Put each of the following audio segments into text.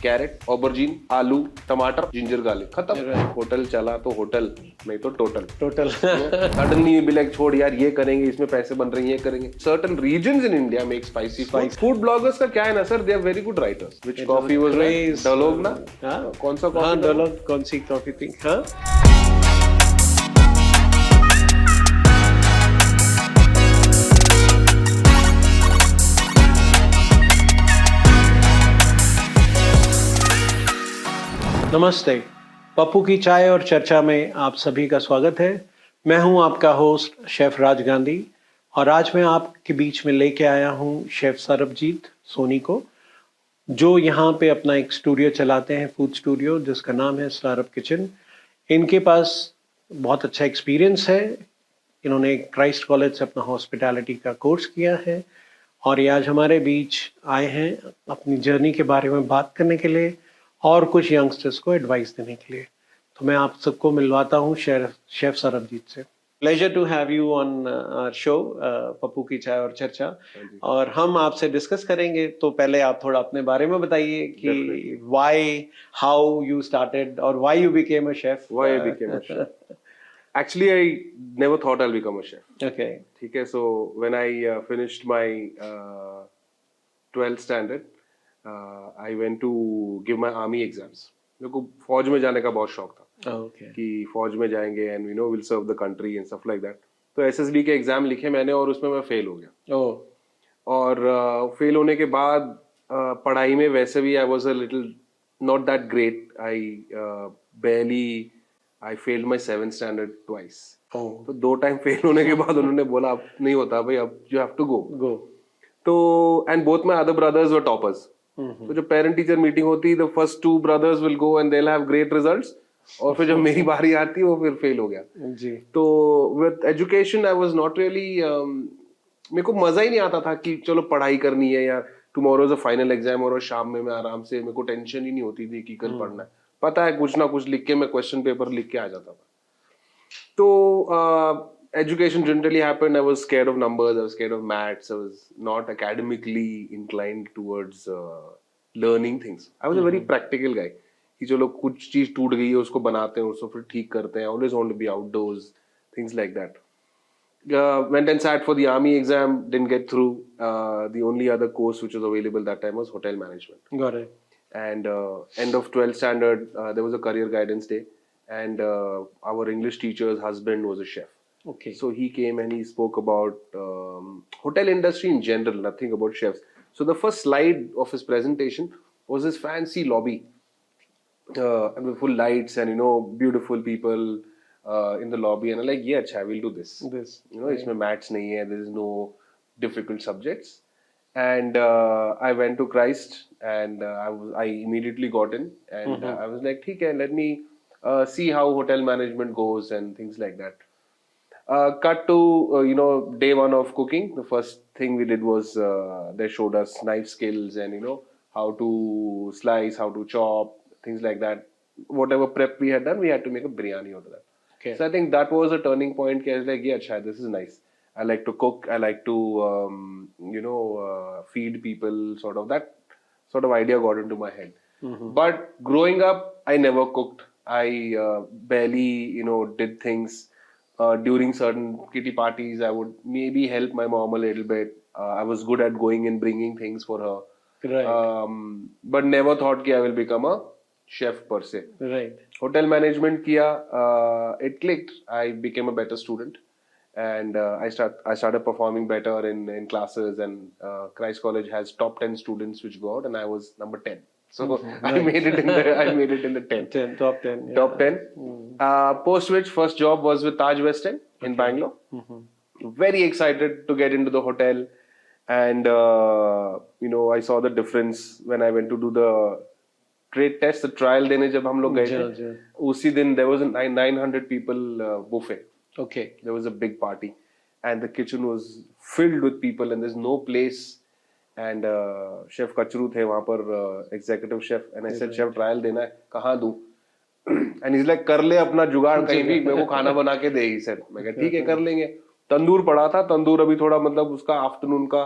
Carat, ऑबरजीन, आलू, टमाटर, ginger garlic, खत्म। होटल चला तो होटल, नहीं तो टोटल। सडनली भी लाइक छोड़ यार, ये करेंगे, इसमें पैसे बन रहे हैं, ये करेंगे। Certain reasons in India make spicy food. Food bloggers का क्या है ना sir, they are very good writers. Which coffee was that? डलोग ना? कौन सा कॉफी? डलोग। कौन सी कॉफी थी? हाँ, नमस्ते। पप्पू की चाय और चर्चा में आप सभी का स्वागत है। मैं हूं आपका होस्ट शेफ राज गांधी और आज मैं आपके बीच में लेके आया हूं शेफ सरबजीत सोनी को, जो यहां पे अपना एक स्टूडियो चलाते हैं, फूड स्टूडियो, जिसका नाम है स्लारब किचन। इनके पास बहुत अच्छा एक्सपीरियंस है। इन्होंने क्राइस्ट कॉलेज से अपना हॉस्पिटैलिटी का कोर्स किया है और ये आज हमारे बीच आए हैं अपनी जर्नी के बारे में बात करने के लिए और कुछ यंगस्टर्स को एडवाइस देने के लिए। तो मैं आप सबको मिलवाता हूँ शेफ सरबजीत से। Pleasure to have you on our show Pappu की चाय और चर्चा। और हम आपसे डिस्कस करेंगे, तो पहले आप थोड़ा अपने बारे में बताइए कि व्हाई, हाउ यू स्टार्टेड और why you became a chef. Why I became a chef? Actually, I never thought I'll become a chef. Okay. ठीक है, so when I finished my 12th standard, I went to give my army exams. मेरे को फौज में जाने का बहुत शौक था Okay. कि फौज में जाएंगे and we know we'll serve the country and stuff like that. तो एसएसबी के एग्जाम लिखे मैंने और उसमें मैं फेल हो गया। Oh. और फेल होने के बाद पढ़ाई में वैसे भी I was a little not that great. I failed my 7th standard twice. तो 2 टाइम फेल होने के बाद उन्होंने बोला अब नहीं होता भाई, अब यू हैव टू गो। तो and both my other brothers were toppers. तो जब पेरेंट टीचर मीटिंग होती है, the first 2 brothers will go and they will have great results, और फिर जब मेरी बारी आती है वो फिर फेल हो गया जी। तो with education I was not really, मेरे को मजा ही नहीं आता था कि चलो पढ़ाई करनी है या tomorrow is a final exam, और शाम में मैं आराम से, मेरे को टेंशन ही नहीं होती थी कि कल पढ़ना है। पता है कुछ ना कुछ लिख के मैं क्वेश्चन पेपर लिख के आ जाता था। तो education didn't really happen. I was scared of numbers, I was scared of maths, I was not academically inclined towards learning things. I was a very practical guy कि चलो कुछ चीज टूट गई है उसको बनाते हैं, उसको फिर ठीक करते हैं, always want to be outdoors, things like that. Went and sat for the army exam, didn't get through. The only other course which was available that time was hotel management. Got it. And end of 12th standard, there was a career guidance day, and our English teacher's husband was a chef. Okay. So he came and he spoke about hotel industry in general, nothing about chefs. So the first slide of his presentation was his fancy lobby, and with full lights and beautiful people in the lobby, and I'm like, yeah, acha, we'll do this. इसमें maths नहीं है, there is no difficult subjects. And I went to Christ, and I immediately got in, and I was like, ठीक है, let me see how hotel management goes and things like that. Cut to day 1 of cooking. The first thing we did was they showed us knife skills and how to slice, how to chop, things like that. Whatever prep we had done, we had to make a biryani out of that. Okay. So I think that was a turning point. I was like, yeah, achha, this is nice. I like to cook. I like to feed people. That sort of idea got into my head. But growing up, I never cooked. I barely did things. During certain kitty parties, I would maybe help my mom a little bit. I was good at going and bringing things for her. Right. But never thought that I will become a chef per se. Right. Hotel management kiya, it clicked. I became a better student, and I started performing better in classes. And Christ College has top 10 students which go out, and I was number 10. So I made it in the 10. Top 10. Yeah. Top 10. Post which first job was with Taj West End in Bangalore. Very excited to get into the hotel, and I saw the difference when I went to do the trade test, the trial देने जब हम लोग गए थे, उसी दिन there was a 900 people buffet. Okay. There was a big party, and the kitchen was filled with people, and there's no place. And chef Kachru थे वहां पर, executive chef, and I said chef trial देना है, कहाँ दूं? And is like कर ले अपना जुगाड़ कहीं भी, मेरे को खाना बना के दे ही सर। मैं कहा ठीक है कर लेंगे। तंदूर पड़ा था, तंदूर अभी थोड़ा मतलब उसका आफ्टरनून का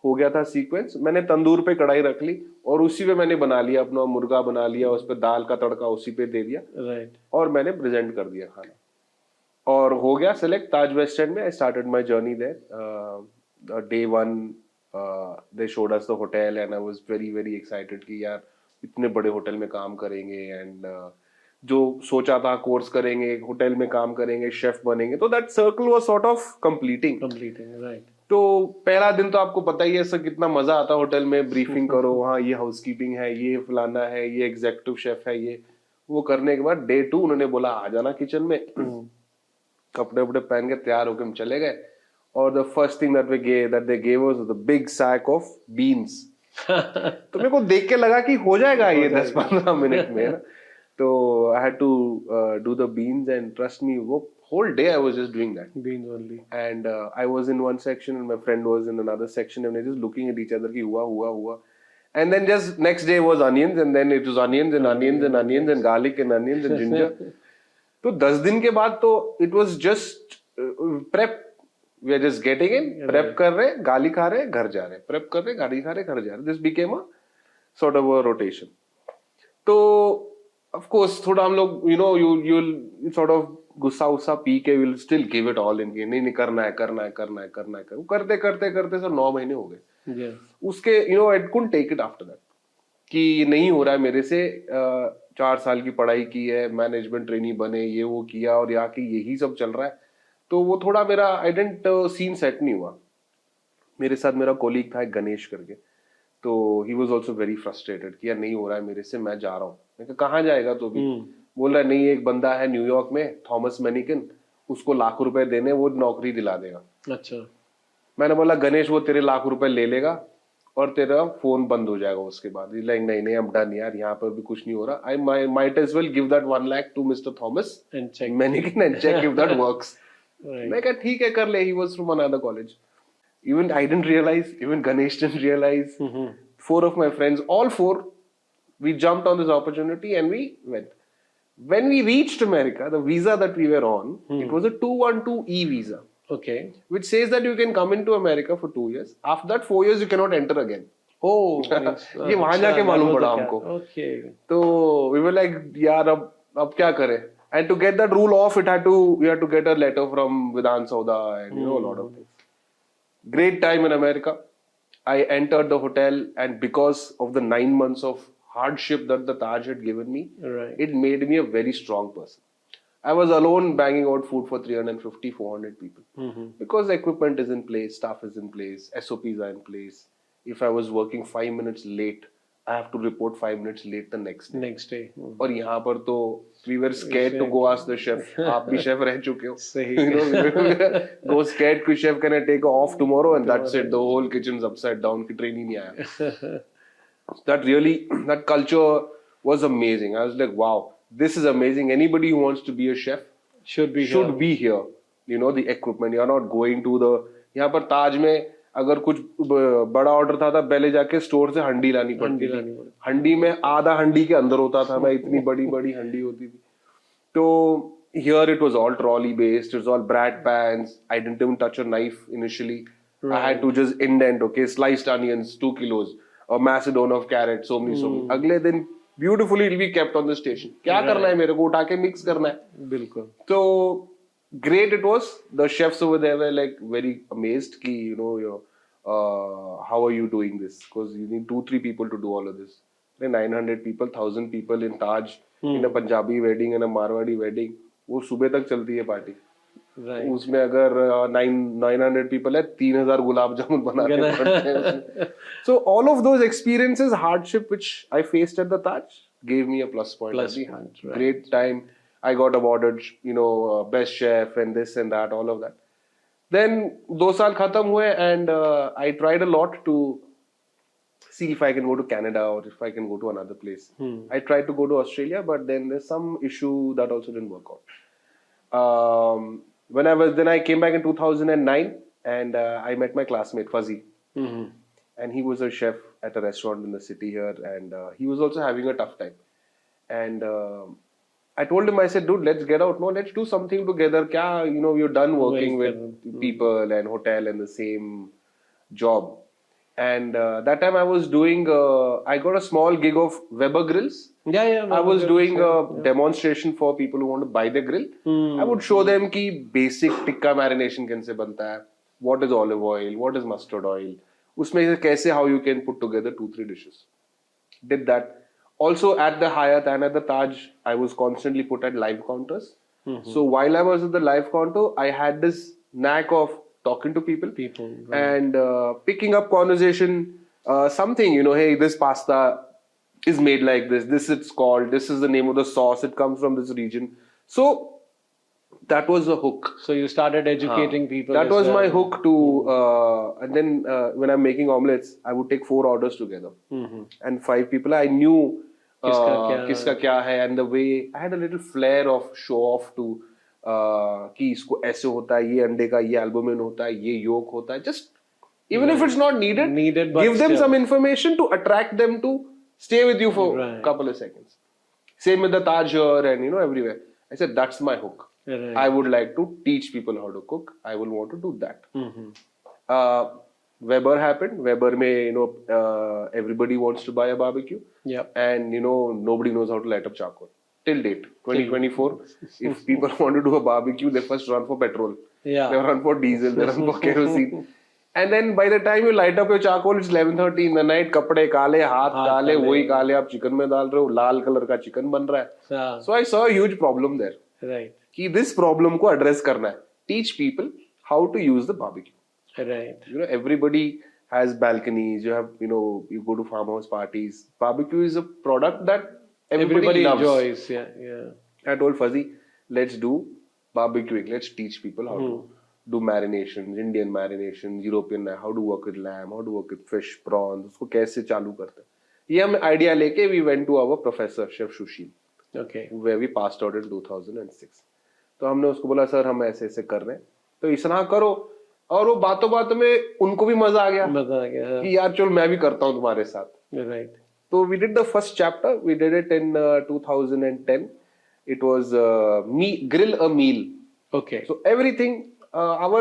हो गया था सीक्वेंस, मैंने तंदूर पे कढ़ाई रख ली और उसी पे मैंने बना लिया, अपना मुर्गा बना लिया, उस पे दाल का तड़का उसी पे दे दिया राइट और मैंने प्रेजेंट कर दिया खाना और हो गया सेलेक्ट ताज वेस्ट एंड में. I started my journey there. Day one they showed us the hotel and I was very very excited कि यार इतने बड़े होटल में काम करेंगे एंड जो सोचा था कोर्स करेंगे, होटल में काम करेंगे, शेफ बनेंगे, तो that circle was sort of completing. Right. तो पहला दिन तो आपको पता ही है सर कितना मजा आता है होटल में, ब्रीफिंग करो, हाँ ये हाउसकीपिंग है, ये फलाना है, ये एग्जीक्यूटिव शेफ है, ये वो करने के बाद डे टू उन्होंने बोला आ जाना किचन में. कपड़े वपड़े पहन के तैयार होकर हम चले गए और the first thing that they gave us the big sack of beans. तो मेरे को देख के लगा कि हो जाएगा ये 10-15 मिनट में ना. तो I had to do the beans and trust me वो whole day I was just doing that. Beans only. And I was in one section and my friend was in another section and we were just looking at each other ki hua. And then just next day was onions and then it was onions and onions and onions and garlic and onions and ginger. तो 10 दिन के बाद तो it was just prep. We are just getting in, prep कर रहे, गाली खा रहे, घर जा रहे, prep कर रहे, गाली खा रहे, घर जा रहे. This became a sort of a rotation. तो of course थोड़ा हम लोग you'll sort of गुस्सा उस्सा पी के will still give it all in की नहीं करना है करते करते सर 9 महीने हो गए. उसके I couldn't take it after that कि नहीं हो रहा है मेरे से. 4 साल की पढ़ाई की है, मैनेजमेंट ट्रेनी बने, ये वो किया और यहाँ की यही सब चल रहा है. तो वो थोड़ा मेरा आई डेंट सीन सेट नहीं हुआ. मेरे साथ मेरा कोलीग था एक गणेश करके, तो he was also very frustrated कि यार नहीं हो रहा है मेरे से, मैं जा रहा हूँ. मैं कहा कहाँ जाएगा तो भी बोल रहा है नहीं एक बंदा है न्यूयॉर्क में थॉमस मैनिकिन, उसको ₹1,00,000 देने वो नौकरी दिला देगा. अच्छा. मैंने बोला गणेश वो तेरे ₹1,00,000 ले लेगा और तेरा फोन बंद हो जाएगा उसके बाद. लाइक नहीं आई एम डन यार, यहाँ पर भी कुछ नहीं हो रहा. I might as well give that 1 lakh to mister Thomas mannequin and check if that works. मैं कहा ठीक है कर ले. He was from another college. Even I didn't realize, even Ganesh didn't realize. 4 of my friends, all 4, we jumped on this opportunity and we went. When we reached America, the visa that we were on, it was a 212E visa. Okay. Which says that you can come into America for 2 years. After that 4 years you cannot enter again. Oh. ये वहां जाके मालूम पड़ा हमको. Okay. तो we were like यार अब क्या करें? And to get that rule off, we had to get a letter from Vidhan Sauda and a lot of things. Great time in America. I entered the hotel and because of the 9 months of hardship that the Taj had given me, Right. it made me a very strong person. I was alone banging out food for 350, 400 people. Because equipment is in place, staff is in place, SOPs are in place. If I was working 5 minutes late, I have to report 5 minutes late the next day. Next day. और यहाँ पर तो we were scared to go ask the chef. आप भी chef रह चुके हो. सही. Go scared कि chef can I take off tomorrow and that's it. The whole kitchen's upside down कि train ही नहीं आया. That culture was amazing. I was like, wow, this is amazing. Anybody who wants to be a chef Should be here. The equipment. You're not going to the. यहाँ पर ताज में अगर कुछ बड़ा order था पहले जाके स्टोर से हंडी लानी पड़ती थी. हंडी में आधा हंडी के अंदर होता था. मैं इतनी बड़ी बड़ी हंडी होती थी. तो here it was all trolley based. It was all brat pans. I didn't even touch a knife initially. Right. I had to just indent. Okay, sliced onions 2 kilos, a macedon of carrots, so many. अगले दिन beautifully it will be kept on the station. क्या करना है मेरे को उठा के mix करना है. बिल्कुल. तो great it was. The chefs over there were like very amazed ki how are you doing this, because you need 2-3 people to do all of this. 900 people, 1,000 people in Taj, in a Punjabi wedding and a Marwadi wedding, वो सुबह तक चलती है party. Right. उसमें अगर 900 people है 3,000 गुलाब जामुन बनाने पड़ते हैं उसमें. So all of those experiences, hardship which I faced at the Taj gave me a plus point. Right. Great time. I got awarded, best chef and this and that, all of that. Then 2 साल खत्म हुए and I tried a lot to see if I can go to Canada or if I can go to another place. I tried to go to Australia, but then there's some issue that also didn't work out. Then I came back in 2009 and I met my classmate Fuzzy. And he was a chef at a restaurant in the city here and he was also having a tough time. And I told him, I said, dude, let's get out. No, let's do something together. We're done working with people and hotel and the same job. And that time I was doing, I got a small gig of Weber Grills. Yeah. I was Weber doing Grills, a demonstration for people who want to buy the grill. Hmm. I would show them कि basic tikka marination कैसे बनता है, what is olive oil, what is mustard oil, उसमें से कैसे how you can put together 2-3 dishes. Did that. Also at the Hyatt and at the Taj, I was constantly put at live counters. So while I was at the live counter, I had this knack of talking to people People, and picking up conversation. Something, hey, this pasta is made like this. This it's called. This is the name of the sauce. It comes from this region. So that was the hook. So you started educating people. That as was well. my hook to, and then when I'm making omelets, I would take 4 orders together, and 5 people. I knew किसका क्या है, and the way I had a little flair of show off to कि इसको ऐसे होता है, ये अंडे का ये albumin होता है, ये yolk होता है. Just even if it's not needed, but give them still. some information to attract them to stay with you for a Right. couple of seconds. Same with the Taj here and everywhere. I said that's my hook. Right. I would like to teach people how to cook. I will want to do that. Weber happened. Weber may, everybody wants to buy a barbecue. Yep. And, nobody knows how to light up charcoal. Till date, 2024, if people want to do a barbecue, they first run for petrol. Yeah. They run for diesel, they run for kerosene. And then by the time you light up your charcoal, it's 11:30 in the night. कपड़े काले, हाथ काले, वही काले आप chicken में डाल रहे हो, लाल कलर का चिकन बन रहा है. So I saw a huge problem there. Right. कि this problem को address करना है. Teach people how to use the barbecue. Right. Everybody has balconies. You have, you go to farmhouse parties. Barbecue is a product that everybody loves. enjoys. Yeah. I told Fuzzy, let's do barbecuing. Let's teach people how to do marinations, Indian marinations, European, how to work with lamb, how to work with fish, prawns, उसको कैसे चालू करते हैं. ये हम idea लेके we went to our professor, Chef Sushil, Okay. where we passed out in 2006. तो हमने उसको बोला सर हम ऐसे ऐसे कर रहे हैं, तो इतना करो. और वो बातों बातों में उनको भी मजा आ गया मजा आ गया. कि यार चल मैं भी करता हूँ तुम्हारे साथ. Right. So we did the first chapter. We did it in 2010. It was grill a meal. Okay. So everything, our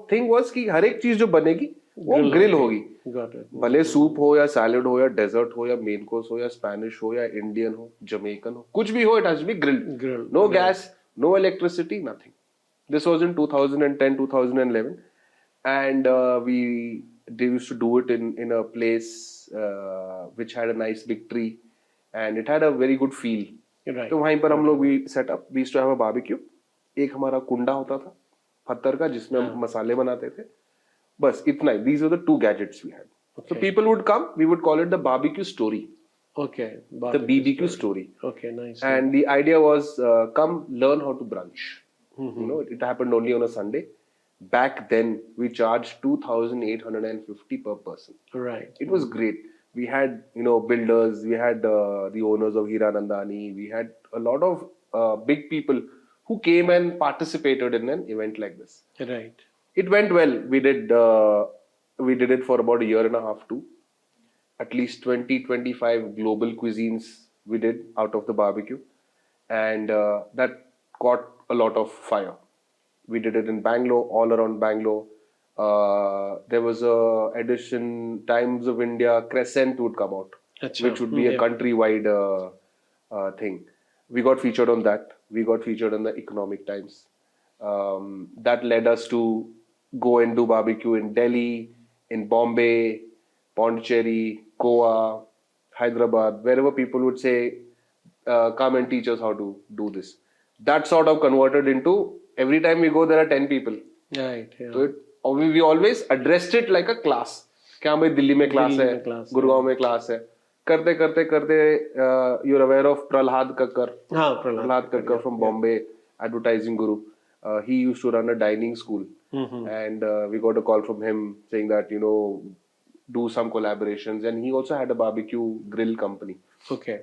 thing was कि हर एक चीज जो बनेगी वो ग्रिल होगी. Got it. भले सूप हो या सैलड हो या डेजर्ट हो या मेन कोर्स हो या स्पेनिश हो या इंडियन हो, जमैकन हो, कुछ भी हो, it has to be grilled. Grilled. No gas, no electricity, nothing. This was in 2010, 2011, and they used to do it in a place which had a nice big tree, and it had a very good feel. Right. तो वहीं पर हम लोग we set up. We used to have a barbecue. एक हमारा कुंडा होता था पत्थर का जिसमें हम मसाले बनाते थे. बस इतना ही. These were the 2 gadgets we had. So people would come. We would call it the barbecue story. Okay. The BBQ story. Okay. Nice. And the idea was come learn how to brunch. It happened only on a Sunday. Back then, we charged 2,850 per person. Right. It was great. We had, builders, we had the owners of Hiranandani, we had a lot of big people who came and participated in an event like this. Right. It went well. We did it for about a year and a half too. At least 20-25 global cuisines we did out of the barbecue, and that caught a lot of fire. We did it in Bangalore, all around Bangalore. There was a edition, Times of India Crescent would come out, Achha. which would be a countrywide thing. We got featured on that. We got featured on the Economic Times. That led us to go and do barbecue in Delhi, in Bombay, Pondicherry, Goa, Hyderabad, wherever people would say, come and teach us how to do this. That sort of converted into, every time we go, there are 10 people. Right. Yeah. So we always addressed it like a class. कि हाँ भाई दिल्ली में class है, गुड़गांव में class है. करते करते करते you're aware of Prahlad Kakkar. हाँ, Prahlad Kakkar from Bombay, advertising guru. He used to run a dining school, and we got a call from him saying that do some collaborations, and he also had a barbecue grill company. Okay.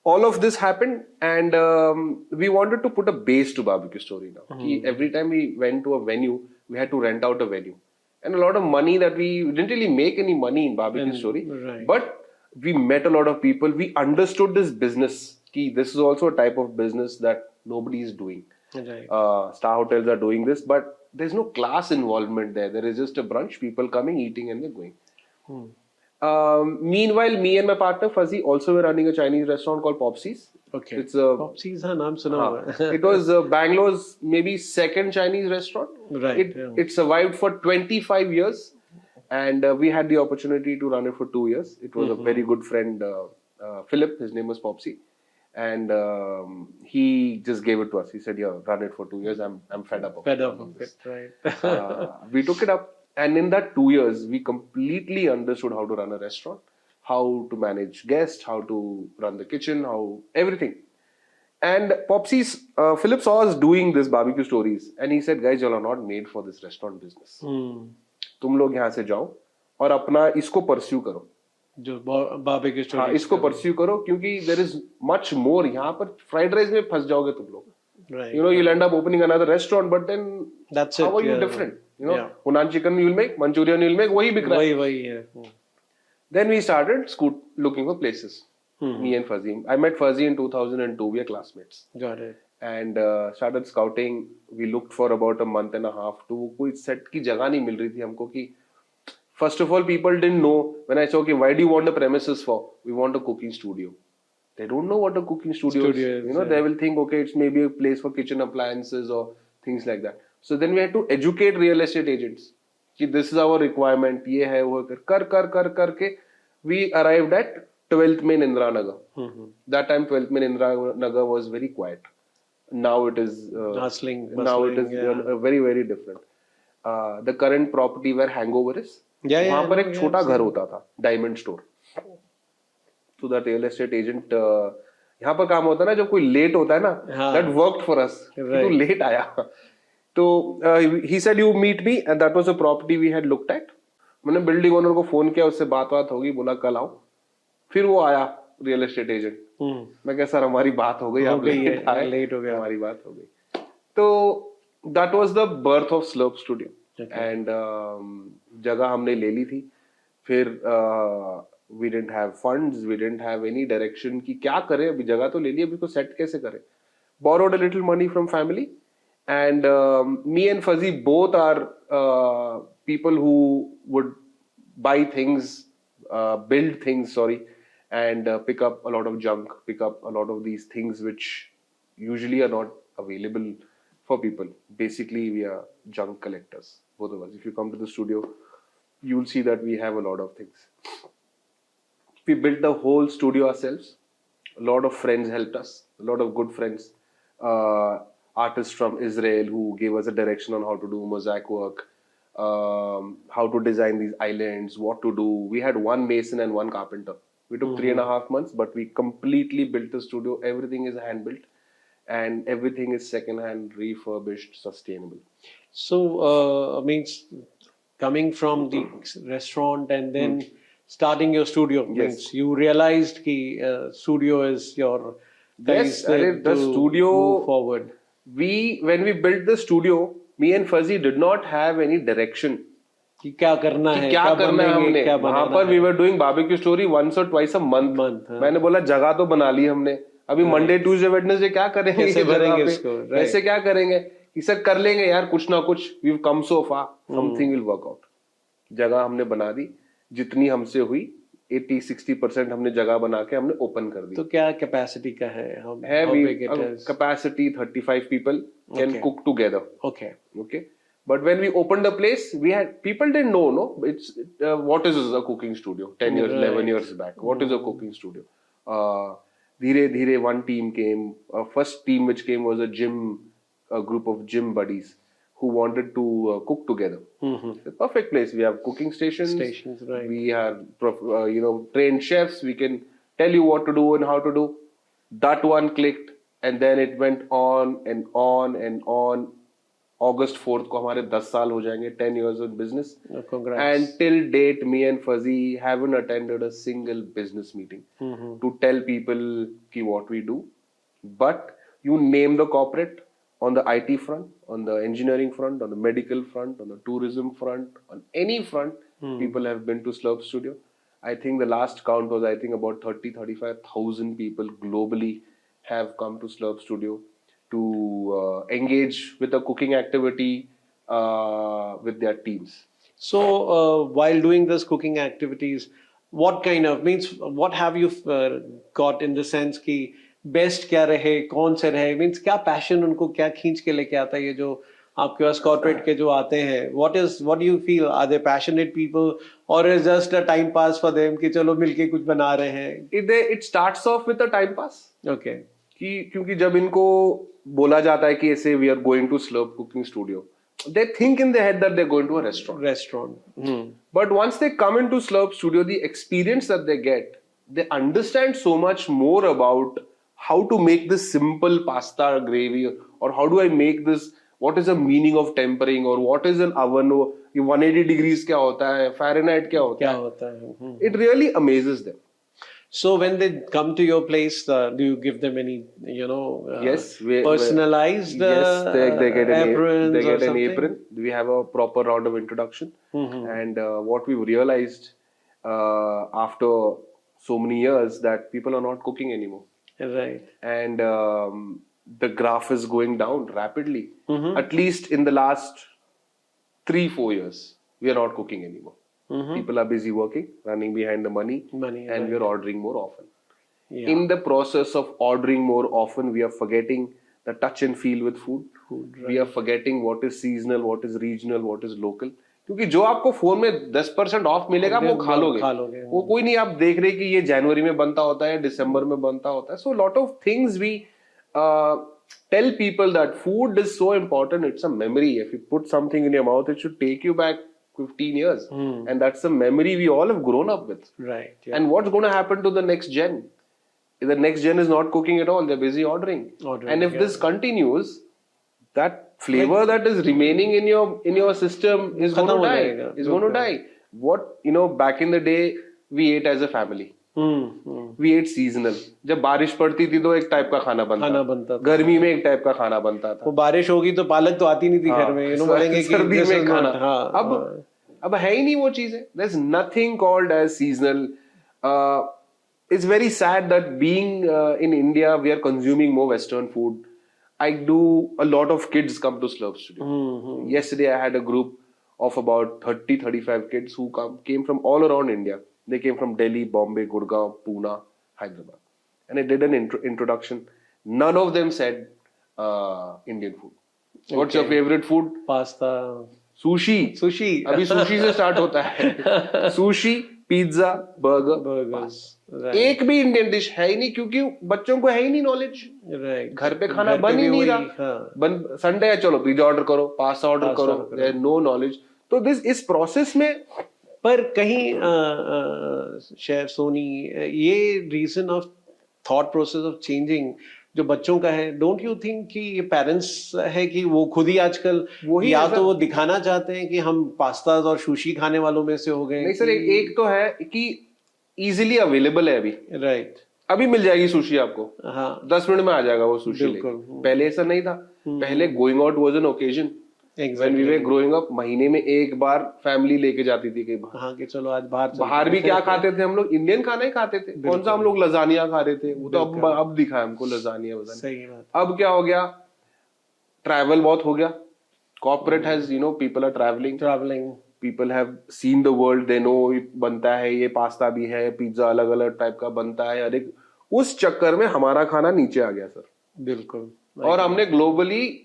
All of this happened, and we wanted to put a base to barbecue story now. Ki every time we went to a venue, we had to rent out a venue, and a lot of money that we didn't really make any money in barbecue story, right. but we met a lot of people. We understood this business. Ki this is also a type of business that nobody is doing. Right. Star hotels are doing this, but there's no class involvement there. There is just a brunch, people coming, eating, and they're going. Meanwhile, me and my partner Fuzzy also were running a Chinese restaurant called Popsies. Okay. It's a Popsies का नाम सुना हुआ है. it was Bangalore's maybe second Chinese restaurant. Right, It yeah. it survived for 25 years, and we had the opportunity to run it for 2 years. It was a very good friend, Philip. His name was Popsy, and he just gave it to us. He said, "Yeah, run it for 2 years. I'm fed up of Fed it. up of it, right? We took it up, and in that 2 years, we completely understood how to run a restaurant, how to manage guests, how to run the kitchen, how everything. And Popsy's Philip saw us doing this barbecue stories, and he said, "Guys, you all are not made for this restaurant business. तुम लोग यहाँ से जाओ और अपना इसको pursue करो." जो बारबेक्यू हाँ, स्टोरी इसको परस्यू करो क्योंकि देयर इज मच मोर. यहाँ पर फ्राइड राइस में फंस जाओगे तुम लोग. Right You know, you'll end up opening another restaurant, but then That's how it, are you yeah. different? You know, Yeah. Hunan chicken you'll make, Manchurian you'll make, वही बिक रहा है. वही है. Then we started looking for places. Me and Fuzzy. I met Fuzzy in 2002. We are classmates. Got it. And started scouting. We looked for about a month and a half. तो कोई set की जगह नहीं मिल रही थी हमको कि first of all people didn't know when I said okay why do you want the premises for? We want a cooking studio. They don't know what a cooking studio is. Studio is, You know, yeah. they will think okay it's maybe a place for kitchen appliances or things like that. So then we had to educate real estate agents कि this is our requirement. ये है वो कर करके we arrived at 12th Main Indira Nagar. That time 12th Main Indira Nagar was very quiet. Now it is Hustling, now it bustling, is yeah. very very different. The current property where Hangover is, Yeah, वहाँ पर I एक know, छोटा yeah, घर होता था, diamond store. तो that real estate agent यहाँ पर काम होता है ना जब कोई लेट होता है ना, हाँ. That worked for us. Right. तू लेट आया. तो he said you meet me and that was a property we had looked at. मैंने बिल्डिंग ओनर को फोन किया, उससे बात होगी, बोला कल आओ. फिर वो आया रियल एस्टेट एजेंट. मैं कहा सर हमारी बात हो गई, हो आप गई है, लेट आए, लेट हो गया. हमारी बात हो गई. तो that was the birth of Slurp Studio. And जगह हमने ले ली थी. फिर we didn't have funds, we didn't have any direction कि क्या करें. अभी जगह तो ले ली, अभी को सेट कैसे करें. Borrowed a little money from family, and me and Fuzzy both are people who would buy things, build things, sorry, and pick up a lot of junk, pick up a lot of these things which usually are not available for people. Basically, we are junk collectors, both of us. If you come to the studio, you'll see that we have a lot of things. We built the whole studio ourselves. A lot of friends helped us, a lot of good friends, artists from Israel who gave us a direction on how to do mosaic work, how to design these islands, what to do. We had one mason and one carpenter. We took 3.5 months, but we completely built the studio. Everything is hand built, and everything is second hand, refurbished, sustainable. So means coming from the restaurant and then starting your studio, means you realized कि studio is your Yes, the to studio move forward. When we built the studio, me and Fuzzy did not have any direction. कि क्या करना है, क्या करना है हमने. क्या वहां पर we were doing barbecue story once or twice a month. हाँ. मैंने बोला जगह तो बना ली हमने, अभी मंडे ट्यूसडे वेडनेसडे क्या करेंगे, कैसे ये जगह भरेंगे पे? इसको, right. कैसे क्या करेंगे. कि सर कर लेंगे यार कुछ ना कुछ. We've come so far, something will work out. जगह हमने बना दी, जितनी हमसे हुई 80-60% हमने जगह बना के हमने ओपन कर दी. तो क्या कैपेसिटी का है? How big it is? Capacity 35 people can Okay. cook together. Okay. Okay, but when we opened the place, we had people didn't know. No, it's what is a cooking studio? 10 years, 11 years back. What is a cooking studio? Dhire dhire, one team came. First team which came was a group of gym buddies who wanted to cook together. It's a perfect place. We have cooking stations. Right. We have trained chefs. We can tell you what to do and how to do. That one clicked, and then it went on and on and on. August 4th को हमारे 10 साल हो जाएंगे, 10 years of business. Congrats. And till date, me and Fuzzy haven't attended a single business meeting to tell people ki what we do. But you name the corporate, on the IT front, on the engineering front, on the medical front, on the tourism front, on any front, people have been to Slurp Studio. I think the last count was about 35,000 people globally have come to Slurp Studio to engage with a cooking activity with their teams. So, while doing this cooking activities, what kind of means what have you got in the sense कि best क्या रहे, कौन से रहे, means क्या passion उनको क्या खींच के लेके आता है ये जो आपके पास corporate के जो आते हैं, what do you feel, are they passionate people or is just a time pass for them कि चलो मिलके कुछ बना रहे हैं? It starts off with a time pass. Okay. क्योंकि जब इनको बोला जाता है कि ऐसे we are going to Slurp cooking studio, they think in their head that they're going to a restaurant. But once they come into Slurp studio, the experience that they get, they understand so much more about how to make this simple pasta gravy, or how do I make this, what is the meaning of tempering, or what is an oven, or 180 degrees क्या होता है, Fahrenheit क्या होता है. It really amazes them. So when they come to your place, do you give them any, Yes, personalized yes, they get aprons they or get an something? apron. We have a proper round of introduction, and what we've realized after so many years that people are not cooking anymore, Right. and the graph is going down rapidly. At least in the last 3-4 years, we are not cooking anymore. People are busy working, running behind the money, and we are ordering more often. Yeah. In the process of ordering more often, we are forgetting the touch and feel with food. We are forgetting what is seasonal, what is regional, what is local. क्योंकि जो आपको phone में 10% of मिलेगा वो खा लोगे. वो कोई नहीं आप देख रहे कि ये जनवरी में बनता होता है, दिसंबर में बनता होता है. So a lot of things we tell people that food is so important. It's a memory. If you put something in your mouth, it should take you back 15 years, and that's a memory we all have grown up with. Right. Yeah. And what's going to happen to the next gen? The next gen is not cooking at all. They're busy ordering. And if this continues, that flavor that is remaining in your system is going to die. Is going to die. What back in the day we ate as a family. We ate seasonal. जब बारिश पड़ती थी तो एक type का खाना बनता था. गर्मी में एक टाइप का खाना बनता था. वो बारिश होगी तो पालक तो आती नहीं थी घर में. बोलेंगे कि सर्दी में खाना. अब है ही नहीं वो चीजें. There's nothing called as seasonal. It's very sad that being in India, we are consuming more Western food. I do a lot of kids come to Slurp Studio. Yesterday I had a group of about 30-35 kids who came from all around India. They came from Delhi, Bombay, Gurgaon, Pune, Hyderabad. And I did an introduction. None of them said Indian food. What's your favorite food? Pasta. Sushi. अभी sushi से start होता है. Sushi, pizza, burger. Right. एक भी Indian dish है ही नहीं क्योंकि बच्चों को है ही नहीं नॉलेज. घर पे खाना बन ही नहीं रहा. संडे है चलो पिज्जा ऑर्डर करो, पास्ता ऑर्डर करो. No knowledge. तो इस प्रोसेस में पर कहीं शेफ सोनी ये reason of thought process of changing जो बच्चों का है, डोंट यू थिंक कि ये पेरेंट्स है कि वो खुद ही आजकल या तो वो दिखाना चाहते हैं कि हम पास्ता और सुशी खाने वालों में से हो गए? नहीं सर, एक तो है कि इजीली अवेलेबल है अभी. राइट. अभी मिल जाएगी सुशी आपको. हाँ. 10 मिनट में आ जाएगा वो सुशी. पहले ऐसा नहीं था. पहले going out was an occasion. When we were growing up, महीने में एक बार फैमिली लेके जाती थी कहीं बाहर. हाँ कि चलो आज बाहर भी क्या खाते थे हम लोग? इंडियन खाना ही खाते थे. कौन सा हम लोग लजानिया खा रहे थे? वो तो अब दिखा है हमको लजानिया. सही बात. अब क्या हो गया? ट्रैवल बहुत हो गया. Corporate has people are travelling. People have seen the world. They know बनता है ये पास्ता भी है, पिज्जा अलग अलग टाइप का बनता है. अरे उस चक्कर में हमारा खाना नीचे आ गया सर. बिल्कुल. और हमने ग्लोबली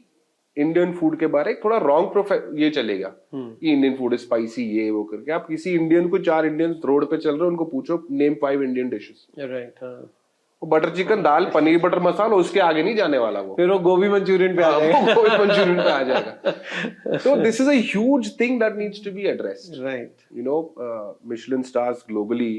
इंडियन फूड के बारे में थोड़ा रॉन्ग ये चलेगा कि इंडियन फूड इज स्पाइसी, ये वो करके. आप किसी इंडियन को 4 इंडियन रोड पे चल रहे हो, उनको पूछो name 5 Indian dishes. Right. Butter chicken, dal, paneer butter masala, उसके आगे नहीं जाने वाला वो. फिर वो गोभी मंचूरियन पे आ जाएगा. गोभी मंचूरियन पे आ जाएगा. So this is a huge thing that needs to be addressed. Right. Michelin stars globally,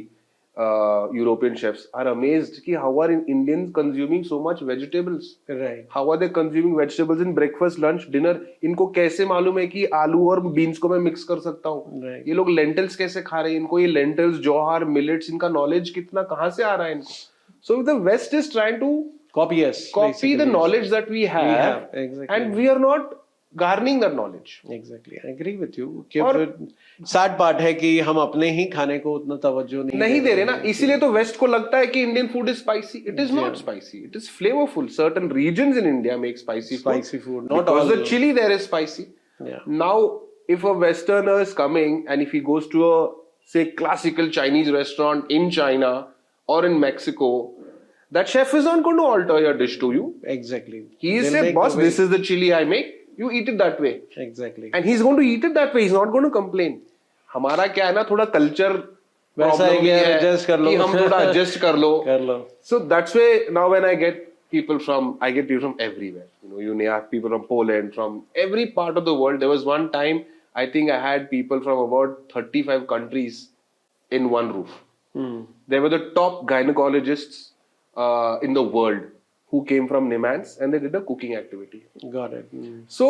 European chefs are amazed कि how are Indians consuming so much vegetables. Right. How are they consuming vegetables in breakfast, lunch, dinner? इनको कैसे मालूम है कि आलू और beans को मैं मिक्स कर सकता हूँ? Right. ये लोग लेंटल्स कैसे खा रहे हैं? इनको ये लेंटल्स, ज्वार, मिलेट्स, इनका नॉलेज कितना कहाँ से आ रहा है इनको? So the West is trying to copy the knowledge that we have. Exactly. And we are not garnering that knowledge. Exactly. I agree with you. और सैड पार्ट है कि हम अपने ही खाने को उतना तवज्जो नहीं दे रहे ना. इसीलिए तो वेस्ट को लगता है कि Indian food is spicy. It is not spicy. It is flavourful. Certain regions in India make spicy food. Not because all. the chili there is spicy. Yeah. Now if a Westerner is coming and if he goes to a, say, classical Chinese restaurant in China or in Mexico, that chef is not going to alter your dish to you. Exactly. He They'll says, make boss, the way. this is the chili I make. You eat it that way. Exactly. And he's going to eat it that way. He's not going to complain. हमारा क्या है ना, थोड़ा culture वैसा है कि adjust कर लो. कि हम थोड़ा adjust कर लो. कर लो. So that's why now when I get people from everywhere. You have people from Poland, from every part of the world. There was one time I think I had people from about 35 countries in one roof. They were the top gynecologists in the world who came from Nimans, and they did a cooking activity. Got it. So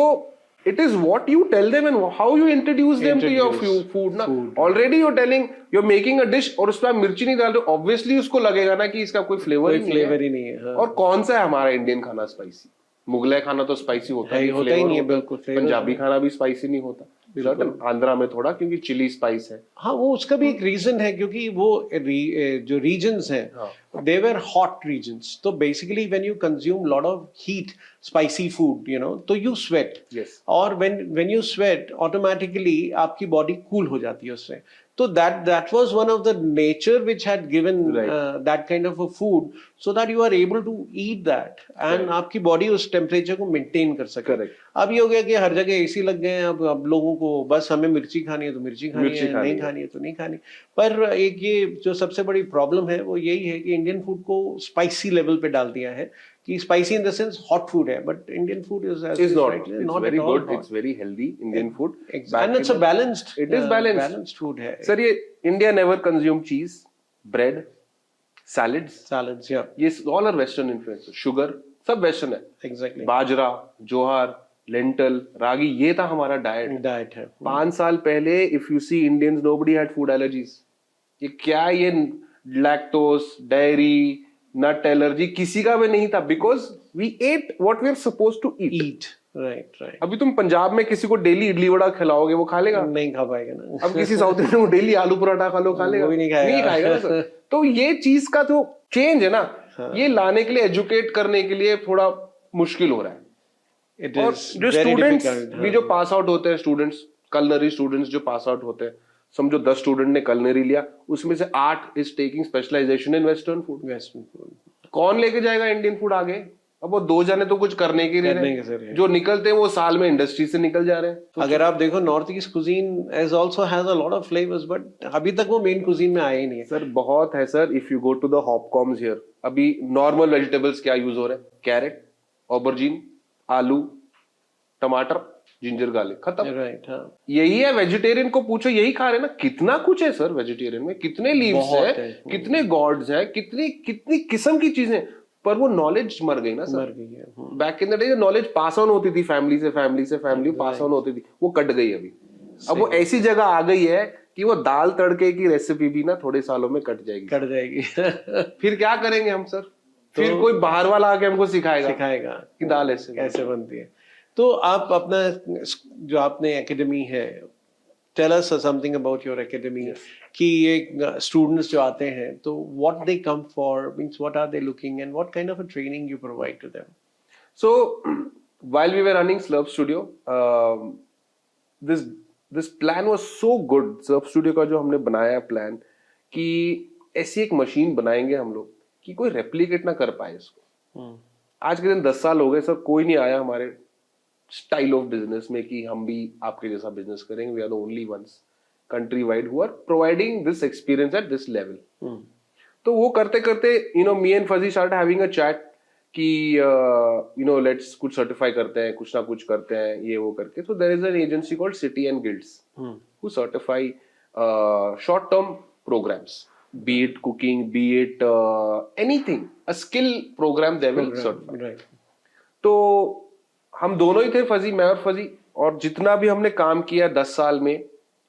it is what you tell them and how you introduce them to your food. ना already you're telling you're making a dish और उसमें आप मिर्ची नहीं डाल रहे, obviously उसको लगेगा ना कि इसका कोई फ्लेवर ही नहीं है. हाँ. और कौन सा है हमारा इंडियन खाना स्पाइसी? मुगलाई खाना तो स्पाइसी होता है, होता ही नहीं है बिल्कुल. पंजाबी खाना भी स्पाइसी नहीं होता, आंध्रा में थोड़ा क्योंकि चिली स्पाइस है. हाँ, वो उसका भी एक रीजन है क्योंकि वो जो रीजन्स हैं दे वर हॉट रीजन्स. तो basically when you consume lot of heat spicy food तो यू स्वेट. और व्हेन यू स्वेट ऑटोमेटिकली आपकी बॉडी कूल हो जाती है उससे. So that was one of the nature which had given that kind of a food so that you are able to eat that and आपकी body उस temperature को maintain कर सके. अब ये हो गया कि हर जगह एसी लग गए हैं. अब लोगों को बस हमें मिर्ची खानी है तो मिर्ची खानी है, नहीं खानी है तो नहीं खानी. पर एक ये जो सबसे बड़ी प्रॉब्लम है वो यही है कि इंडियन फूड को स्पाइसी लेवल पे डाल दिया है कि spicy in the sense hot food है, but Indian food is not very good. It's very healthy Indian food. And it's a balanced. It is balanced food है. Sir, ये India never consume cheese, bread, salads. Yeah. ये all are Western influences. Sugar सब Western है. Exactly. बाजरा, ज्वार, lentil, रागी, ये था हमारा diet है. 5 साल पहले if you see Indians, nobody had food allergies. ये क्या, ये lactose, dairy, नट एलर्जी किसी का भी नहीं था, because we ate what we are supposed to eat. Right. अभी तुम पंजाब में किसी को डेली इडली वड़ा खिलाओगे, वो खा लेगा? नहीं खा पाएगा ना. अब किसी साउथ इंडियन को डेली आलू पराठा खा लो, खा लेगा? वो भी नहीं खाएगा ना. तो ये चीज का जो चेंज है ना, ये लाने के लिए, एजुकेट करने के लिए थोड़ा मुश्किल हो रहा है. और जो स्टूडेंट्स भी जो पास आउट होते हैं, स्टूडेंट्स, कलनरी स्टूडेंट्स जो पास आउट होते हैं, समझो 10 स्टूडेंट ने कलनरी लिया, उसमें से 8 is taking specialisation in western food. कौन लेके जाएगा इंडियन फूड आगे? अब वो 2 जने तो कुछ करने के लिए जो निकलते हैं वो साल में इंडस्ट्री से निकल जा रहे हैं. तो अगर आप देखो North East cuisine as also has a lot of flavours, but अभी तक वो मेन कुजीन में आया ही नहीं है. सर बहुत है sir. If you go to the Hopcoms here, अभी नॉर्मल वेजिटेबल्स क्या यूज हो रहे हैं? कैरेट, ऑबरजीन, आलू, टमाटर, जिंजर गार्लिक, खत्म. राइट. यही है. वेजिटेरियन को पूछो, यही खा रहे हैं ना. कितना कुछ है सर वेजिटेरियन में, कितने लीव्स है, कितने गॉड्स है, कितनी कितनी किस्म की चीजें, पर वो नॉलेज मर गई ना सर. मर गई है. Back in the day knowledge pass on होती थी, फैमिली से फैमिली पास ऑन होती थी, वो कट गई अभी. अब वो ऐसी जगह आ गई है कि वो दाल तड़के की रेसिपी भी ना थोड़े सालों में कट जाएगी. फिर क्या करेंगे हम सर? फिर कोई बाहर वाला आके हमको सिखाएगा कि दाल ऐसे कैसे बनती है. तो आप अपना जो आपने एकेडमी है, tell us something about your academy. कि ये स्टूडेंट्स जो आते हैं तो what they come for, means what are they looking and what kind of a training you provide to them. So while we were running Slurp Studio, this plan was so good. Slurp Studio का जो हमने बनाया plan कि ऐसी एक machine बनाएंगे हम लोग कि कोई रेप्लिकेट ना कर पाए इसको. आज के दिन 10 साल हो गए सर, कोई नहीं आया हमारे स्टाइल ऑफ बिजनेस में कि हम भी आपके जैसा बिजनेस करेंगे. We are the only ones country wide who are providing this experience at this level. तो वो करते करते me and Fuzzy start having a chat कि लेट्स कुछ सर्टिफाई करते हैं, कुछ ना कुछ करते हैं, ये वो करके. So there is an agency called City and Guilds who certify short term programmes, be it cooking, be it anything, a skill program they will certify. Right. तो हम दोनों ही थे, फजी, मैं और फजी, और जितना भी हमने काम किया 10 साल में,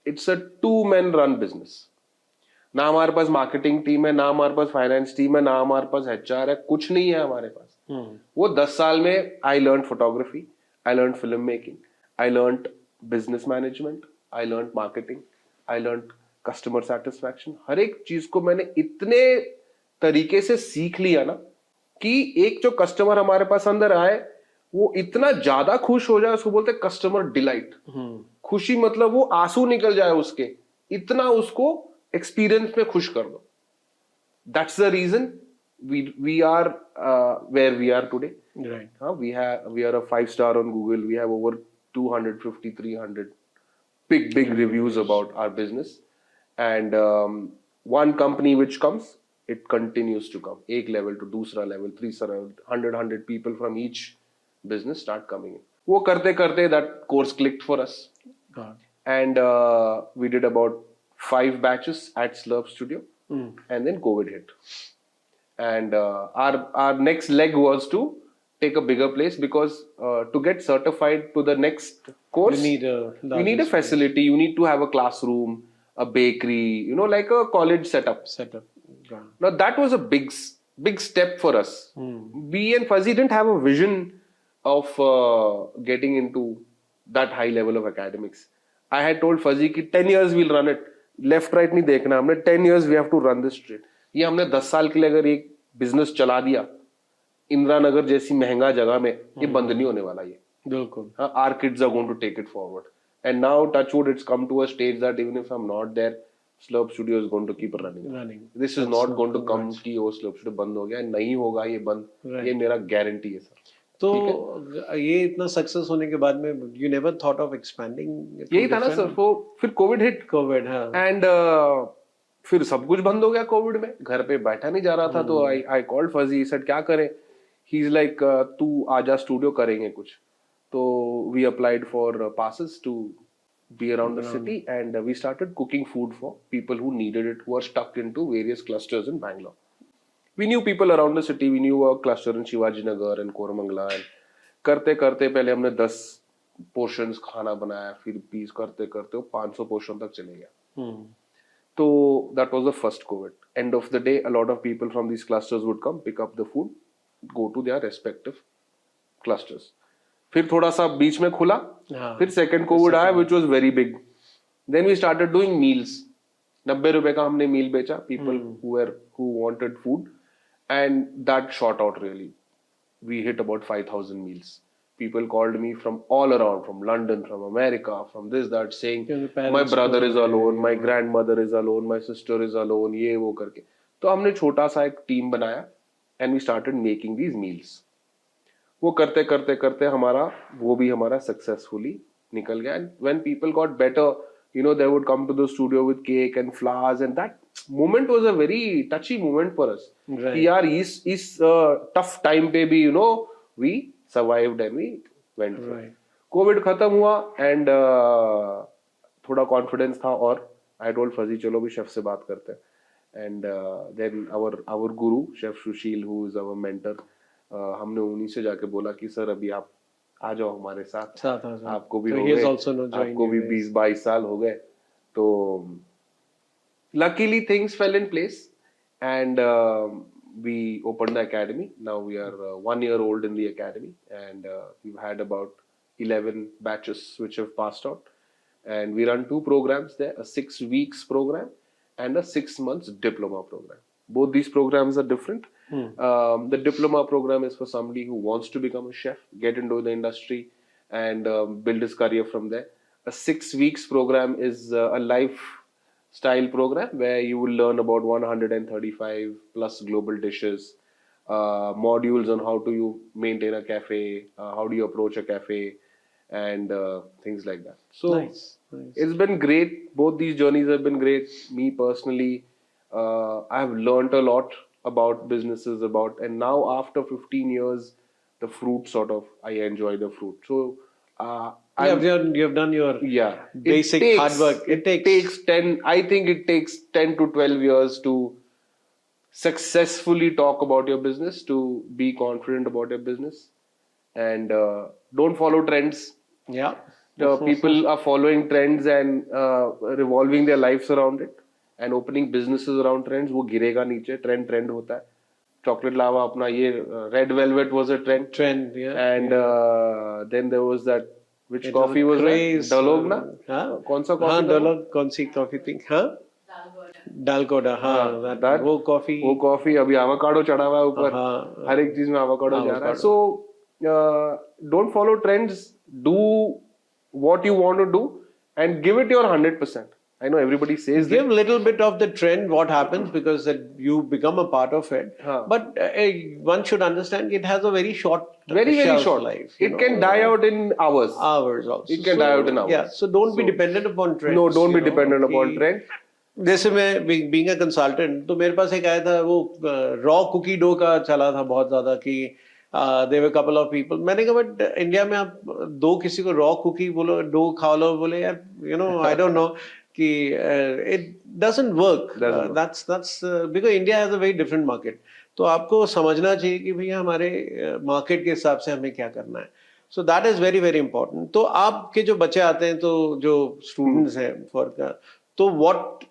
it's a 2-man run business. ना हमारे पास मार्केटिंग टीम है, ना हमारे पास फाइनेंस टीम है, ना हमारे पास HR है, कुछ नहीं है हमारे पास. वो 10 साल में I learn photography, I learn film making, I learn business management, I learn marketing, I learn customer satisfaction. हर एक चीज को मैंने इतने तरीके से सीख लिया ना कि एक जो कस्टमर हमारे पास अंदर आए, वो इतना ज्यादा खुश हो जाए, उसको बोलते हैं कस्टमर डिलाइट। खुशी मतलब वो आंसू निकल जाए उसके, इतना उसको एक्सपीरियंस में खुश कर दो। That's the reason we are where we are today. Right. We are a 5-star on Google. We have over 250 300 big reviews about our business, and one company which comes, it continues to come. एक level to दूसरा level, तीसरा level, 100 people from each business start coming in. वो करते करते that course clicked for us, God. and we did about 5 batches at Slurp Studio, and then COVID hit. And our next leg was to take a bigger place, because to get certified to the next course, You need a we need a larger facility. You need to have a classroom, a bakery, like a college setup. setup. God. Now that was a big step for us. We and Fuzzy didn't have a vision of getting into that high level of academics. I had told Fuzzy कि 10 years we'll run it. Left right नहीं देखना हमने, 10 years we have to run this straight. ये हमने 10 साल के लिए अगर एक बिजनेस चला दिया इंदिरा नगर जैसी महंगा जगह में, ये बंद नहीं होने वाला ये। बिल्कुल। Our kids are going to take it forward. And now, touch wood, it's come to a stage that even if I'm not there, Slurp Studio is going to keep running. This is not going to come कि वो Slurp Studio बंद हो गया, नहीं होगा ये बंद, ये मेरा गारंटी है सर। तो ये इतना सक्सेस होने के बाद में you never thought of expanding? यही था ना सर, वो फिर कोविड हिट। कोविड, हाँ। एंड फिर सब कुछ बंद हो गया कोविड में, घर पे बैठा नहीं जा रहा था, तो आई कॉल्ड फजी, सेड क्या करें? ही इज लाइक तू आजा स्टूडियो करेंगे कुछ। तो we applied for passes to be around the city, and we started cooking food for people who needed it, who were stuck into various clusters in Bangalore. We knew people around the city. We knew a cluster in Shivaji Nagar and Koramangala, and करते करते पहले हमने 10 portions खाना बनाया, फिर piece करते करते वो 500 पोर्शन तक चले गया। तो that was the first COVID. End of the day, a lot of people from these clusters would come, pick up the food, go to their respective clusters. फिर थोड़ा सा बीच में खुला, फिर सेकंड कोविड आया, which was very big. Then we started doing meals. 90 रुपए का हमने मील बेचा, people who wanted food, and that shot out really. We hit about 5,000 meals. People called me from all around, from London, from America, from this, that, saying my brother is alone, my grandmother is alone, my sister is alone, ये वो करके। तो हमने छोटा सा एक team बनाया, and we started making these meals. वो करते करते करते हमारा वो भी हमारा सक्सेसफुली निकल गया, and when people got better, they would come to the studio with cake and flowers, and that moment was a very touchy moment for us. Right. कि यार इस tough time पे भी we survived and we went through. Right. Covid खत्म हुआ, and थोड़ा confidence था, और आई टोल्ड फजी चलो भी शेफ से बात करते हैं, and then our guru chef Sushil, who is our mentor, हमने उन्हीं से जाके बोला कि सर अभी आप आ जाओ हमारे साथ आपको भी हो गए, आपको भी 20-22 साल हो गए। तो luckily things fell in place, and we opened the academy. Now we are 1 year old in the academy, and we've had about 11 batches which have passed out, and we run 2 programs there, a 6 weeks program and a 6 months diploma program. Both these programs are different. The diploma program is for somebody who wants to become a chef, get into the industry, and build his career from there. A 6 weeks program is a lifestyle program where you will learn about 135 plus global dishes, modules on how do you maintain a cafe, how do you approach a cafe, and things like that. So nice. It's been great. Both these journeys have been great. Me personally, I have learned a lot about businesses, and now after 15 years, the fruit I enjoy the fruit. So you have done your basic hard work. It takes 10. I think it takes 10 to 12 years to successfully talk about your business, to be confident about your business, and don't follow trends. Yeah, people are following trends and revolving their lives around it, and opening businesses around trends. वो गिरेगा नीचे, trend होता है। Chocolate lava अपना ये red velvet was a trend, yeah. And then there was that, which coffee was that? Dalog ना? कौन सा coffee? हाँ, Dalog, कौन सी coffee थी? हाँ, Dalgona, हाँ, that वो coffee अभी avocado चढ़ा हुआ है ऊपर, हर एक चीज में avocado जा रहा है। So don't follow trends. Do what you want to do and give it your 100%. I know everybody says Give that. little bit of the trend what happens because that you become a part of it. Huh. But one should understand it has a very short Very shelf short life. you It know, can die out in hours. hours also. It can die out in hours. Yeah, so don't be dependent upon trends. No, don't you be know, dependent upon कि- trend. जैसे मैं being a consultant तो मेरे पास एक आया था वो raw cookie dough का चला था बहुत ज्यादा कि there were couple of people मैंने कहा बट इंडिया में आप दो किसी को रॉ कुकी बोलो डो खा लो बोले यार you know I don't know कि it doesn't work that's because India has a very different market तो आपको समझना चाहिए कि भैया हमारे मार्केट के हिसाब से हमें क्या करना है so that is very very important तो आपके जो बच्चे आते हैं तो जो स्टूडेंट्स हैं फॉर तो what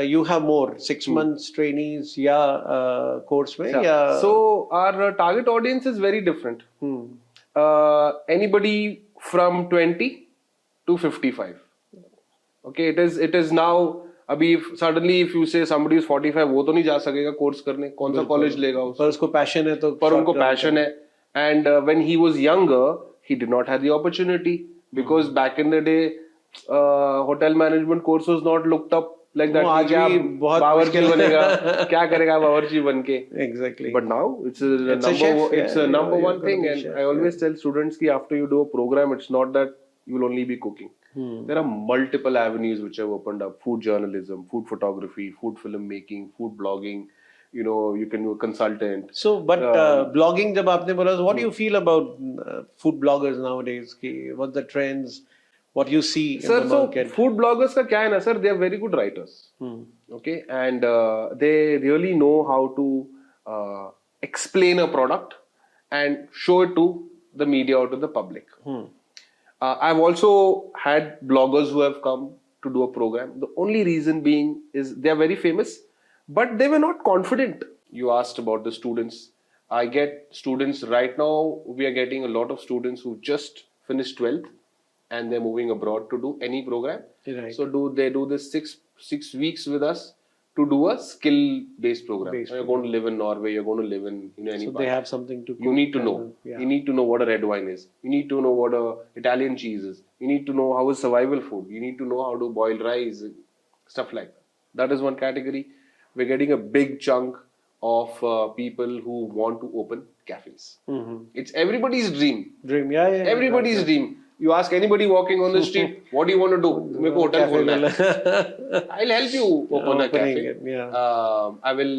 you have more 6 months trainees या कोर्स में या So our target audience is very different. Anybody from 20 to 55. Okay, it is now. अभी suddenly if you say somebody is 45 वो तो नहीं जा सकेगा कोर्स करने कौन सा कॉलेज लेगा उसको पर उसको पैशन है तो पर उनको पैशन है and when he was younger he did not have the opportunity because back in the day hotel management course was not looked up like that वो आज कि क्या भी बहुत बावर्ची मुश्किल है। बनेगा क्या करेगा बावर्ची बन के exactly but now it's a It's a number chef, it's yeah, a number you're one gonna thing be a and chef, I always tell students कि after you do a program it's not that you will only be cooking there are multiple avenues which have opened up food journalism food photography food film making food blogging you know you can do a consultant so but blogging जब आपने बोला what do you feel about food bloggers nowadays की what the trends what you see in sir the so market food bloggers का क्या है ना sir they are very good writers okay and they really know how to explain a product and show it to the media or to the public I've also had bloggers who have come to do a program the only reason being is they are very famous but they were not confident you asked about the students I get students right now we are getting a lot of students who just finished 12th and they're moving abroad to do any program Right. so they do this six weeks with us to do a skill based program you're going to live in Norway you're going to live in any so part. they have something to You need to know. yeah. You need to know what a red wine is. You need to know what a Italian cheese is. You need to know how is survival food. You need to know how to boil rice, stuff like that. That is one category. We're getting a big chunk of people who want to open cafes. It's everybody's dream. Dream या Everybody's dream. You ask anybody walking on the street, what do you want to do? मेरे को hotel खोलना है. I'll help you open a Opening cafe. it, yeah. I will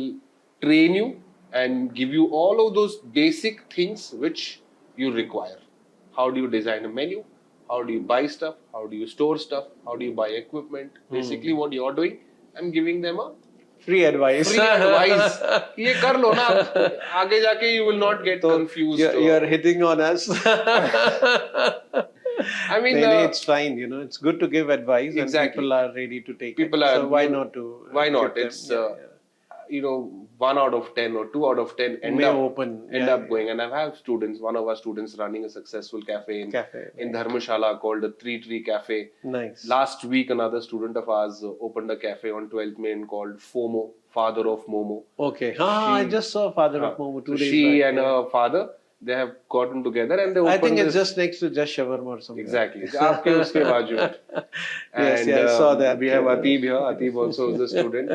train you and give you all of those basic things which you require. How do you design a menu? How do you buy stuff? How do you store stuff? How do you buy equipment? Basically, what you're doing, I'm giving them a free advice free advice. ये कर लो ना. आगे जाके you will not get confused. you are hitting on us I mean, it's fine, you know, it's good to give advice Exactly. and people are ready to take People it. are- So why not to why not? give them- It's yeah. you know 1 out of 10 or 2 out of 10 end May up open, end yeah, up going. And I've had students. One of our students running a successful cafe Cafe, in Dharmshala called the Three Tree Cafe. Nice. Last week, another student of ours opened a cafe on 12th Main called FOMO, Father of Momo. Okay. I just saw Father of Momo 2 So days she back. and her father, they have gotten together and they I opened think it's this. just next to Just Shawarma or something. Exactly. आपके उसके बाजू में. Yes, And, yeah, I saw that. We have Atib here. Atib also is a student.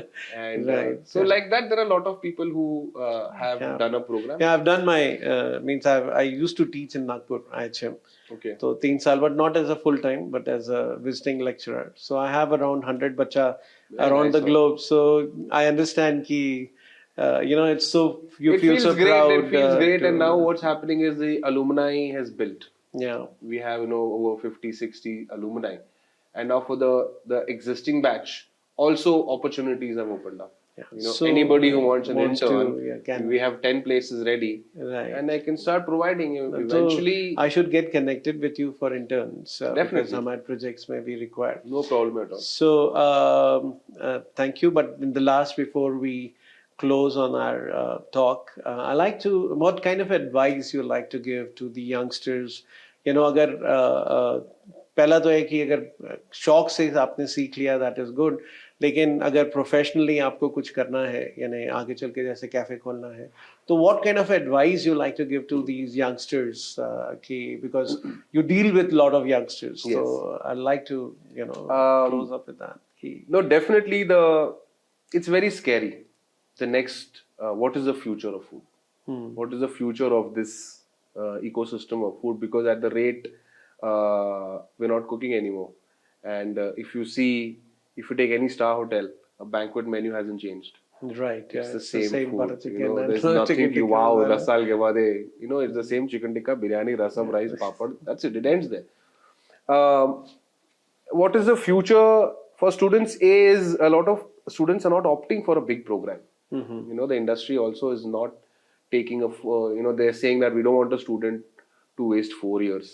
And Right, so like that, there are a lot of people who have done a program. Yeah, I've done my I used to teach in Nagpur IHM. Okay. So 3 saal, but not as a full time, but as a visiting lecturer. So I have around 100 bacha around nice the globe. So I understand ki, you know, it's so you It feel feels so great. proud. It feels great. to- And now what's happening is the alumni has built. yeah, We have over 50, 60 alumni. And now for the existing batch, also opportunities have opened up. Yeah. So anybody who wants an wants to, intern, yeah, can. we have 10 places ready. Right. And I can start providing you. Eventually, So I should get connected with you for interns. Because Definitely. hamaरे projects may be required. no problem at all. So thank you. But in the last, before we close on our talk, I like to. What kind of advice you like to give to the youngsters? You know, अगर पहला तो है कि अगर शौक से आपने सीख लिया, that is good. लेकिन अगर प्रोफेशनली आपको कुछ करना है यानी आगे चल के जैसे कैफे खोलना है तो what kind of advice you like to give to these youngsters कि because you deal with lot of youngsters Yes. so I'd like to close up with that कि No, definitely it's very scary. The next, what is the future of food? What is the future of this ecosystem of food? Because at the rate we're not cooking anymore, and if you take any star hotel, a banquet menu hasn't changed. right It's yeah, the same food. butter chicken and There's nothing chicken you tikka wow, wala. 10 साल के बाद it's the same chicken tikka, biryani, rasam, rice, papad. That's it. It ends there. What is the future for students? Is a lot of students are not opting for a big program. The industry also is not taking they're saying that we don't want a student to waste 4 years,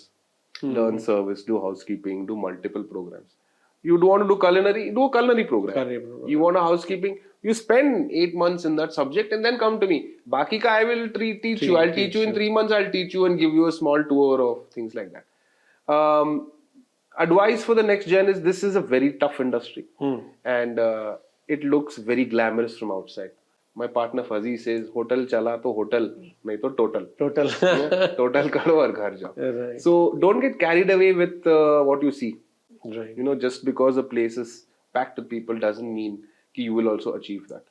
learn service, do housekeeping, do multiple programs. You don't want to do culinary, do a culinary program. Culinary program. You want a housekeeping, you spend 8 months in that subject and then come to me. Baki ka I will teach you. I'll teach you in 3 months. I'll teach you and give you a small tour of things like that. Advice for the next gen is this is a very tough industry and it looks very glamorous from outside. My partner Fuzzy says, hotel chala to hotel, nahi to total. total Total karo aur ghar jao. Right. So don't get carried away with what you see. right Just because a place is packed with people doesn't mean that you will also achieve that.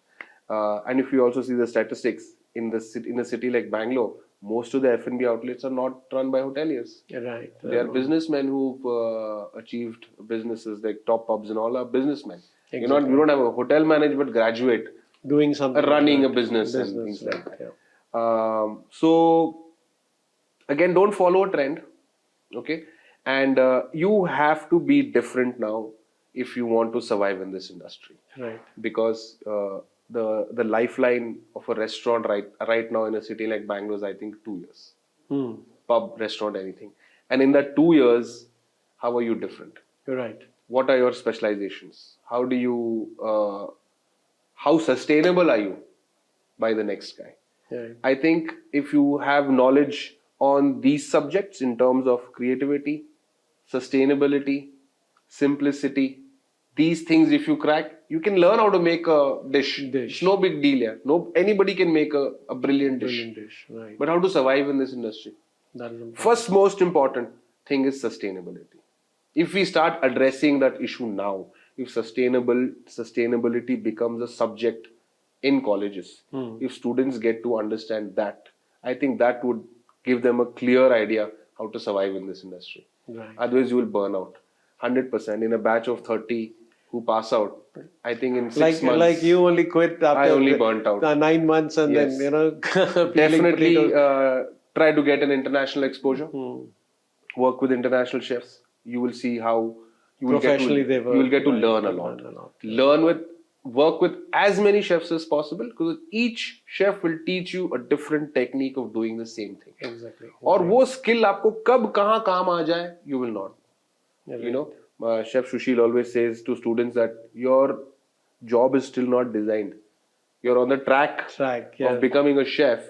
And if you also see the statistics in a city like Bangalore, most of the F&B outlets are not run by hoteliers. right They are businessmen who've achieved businesses like top pubs and all are businessmen. You don't have a hotel management graduate doing something running like a business and things like right, that. yeah. So again, don't follow a trend, okay? And you have to be different now if you want to survive in this industry, right because the lifeline of a restaurant right now in a city like Bangalore is I think 2 years. Pub, restaurant, anything. And in that 2 years, how are you different? you're right What are your specializations? How do you how sustainable are you by the next guy? right I think if you have knowledge on these subjects in terms of creativity, sustainability, simplicity, these things if you crack, you can learn how to make a dish. It's no big deal. Yeah. No, anybody can make a brilliant dish. brilliant dish right But how to survive in this industry? that is important. First most important thing is sustainability. If we start addressing that issue now, if sustainability becomes a subject in colleges, if students get to understand that, I think that would give them a clear idea how to survive in this industry. right Otherwise, you will burn out 100%. In a batch of 30 who pass out, I think in 6 months, like you only quit after I only burnt out. 9 months and Yes. then peeling Definitely potatoes. try to get an international exposure. Work with international chefs. You will see how you will Professionally they work, you will get to right, learn a they lot. learn a lot. Work with as many chefs as possible, because each chef will teach you a different technique of doing the same thing. exactly और वो skill आपको कब कहाँ काम आ जाए, you will not. Chef Sushil always says to students that your job is still not designed. You're on the track yeah. of becoming a chef,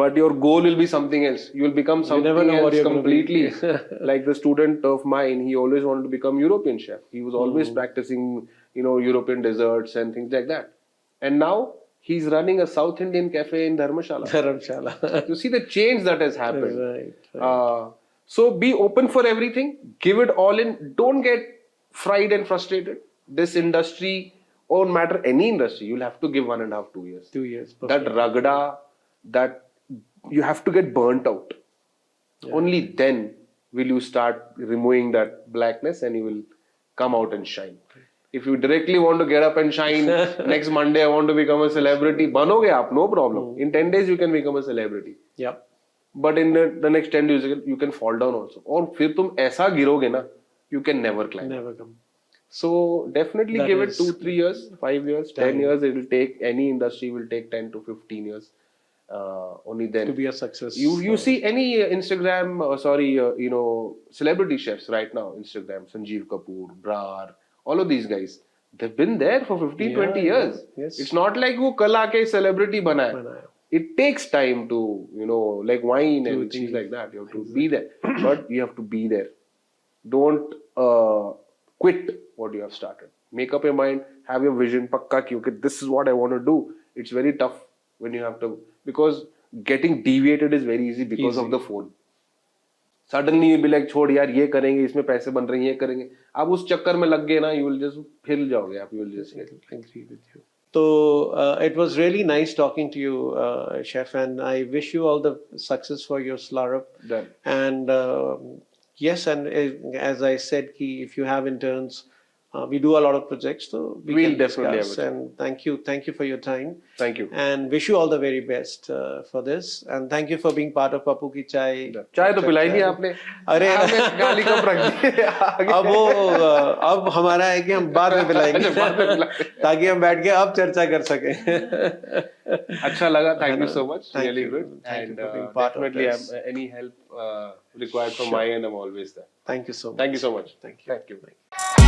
but your goal will be something else. You will become never something know what else you're gonna be. completely. Like the student of mine, he always wanted to become European chef. He was always practicing, European desserts and things like that. And now he's running a South Indian cafe in Dharmashala. Dharamshala. You see the change that has happened. right So be open for everything. Give it all in. Don't get fried and frustrated. This industry, or no matter any industry, you'll have to give 1.5, 2 years. 2 years That ragda, that you have to get burnt out. Only then will you start removing that blackness and you will come out and shine. If you directly want to get up and shine, next Monday I want to become a celebrity, banoge aap, no problem. In 10 days you can become a celebrity. yep But in the next 10 days you can fall down also. और फिर तुम ऐसा गिरोगे ना, you can never climb. never come So definitely That give it is 2, 3 years, 5 years, 10 years. It will take, any industry will take 10 to 15 years. Only then to be a success you see any Instagram, celebrity chefs right now. Instagram, Sanjeev Kapoor, Brar, all of these guys, they've been there for 15, 20 years. yes. It's not like वो कल आके celebrity बना है. बनाया. It takes time to, like wine and things like that. You have to be there, but you have to be there. Don't quit what you have started. Make up your mind, have your vision pakka ki okay, this is what I want to do. It's very tough when you have to, because getting deviated is very easy because Easy. of the phone. Suddenly you'll be like, छोड़ यार ये करेंगे, इसमें पैसे बन रहे हैं, ये करेंगे. आप उस चक्कर में लग गए ना, you will just हिल जाओगे आप, you will just get. I agree with you. So it was really nice talking to you, Chef, and I wish you all the success for your Slarup. Done. And yes, and as I said, ki if you have interns, we do a lot of projects, so we We'll can definitely discuss. have a And thank you for your time. Thank you. And wish you all the very best for this. And thank you for being part of Papu Ki Chai. चाय तो पिलाई नहीं आपने. अरे हमें गाली कब रख दी. अब वो अब हमारा है कि हम बाद में पिलाएंगे ताकि हम बैठ के अब चर्चा कर सकें. अच्छा लगा. Thank you so much. Thank Really you. good. Thank you And for being part of definitely, this. any help required from my end, I'm always there. Thank you so much. Thank you so much. Thank you. Thank you.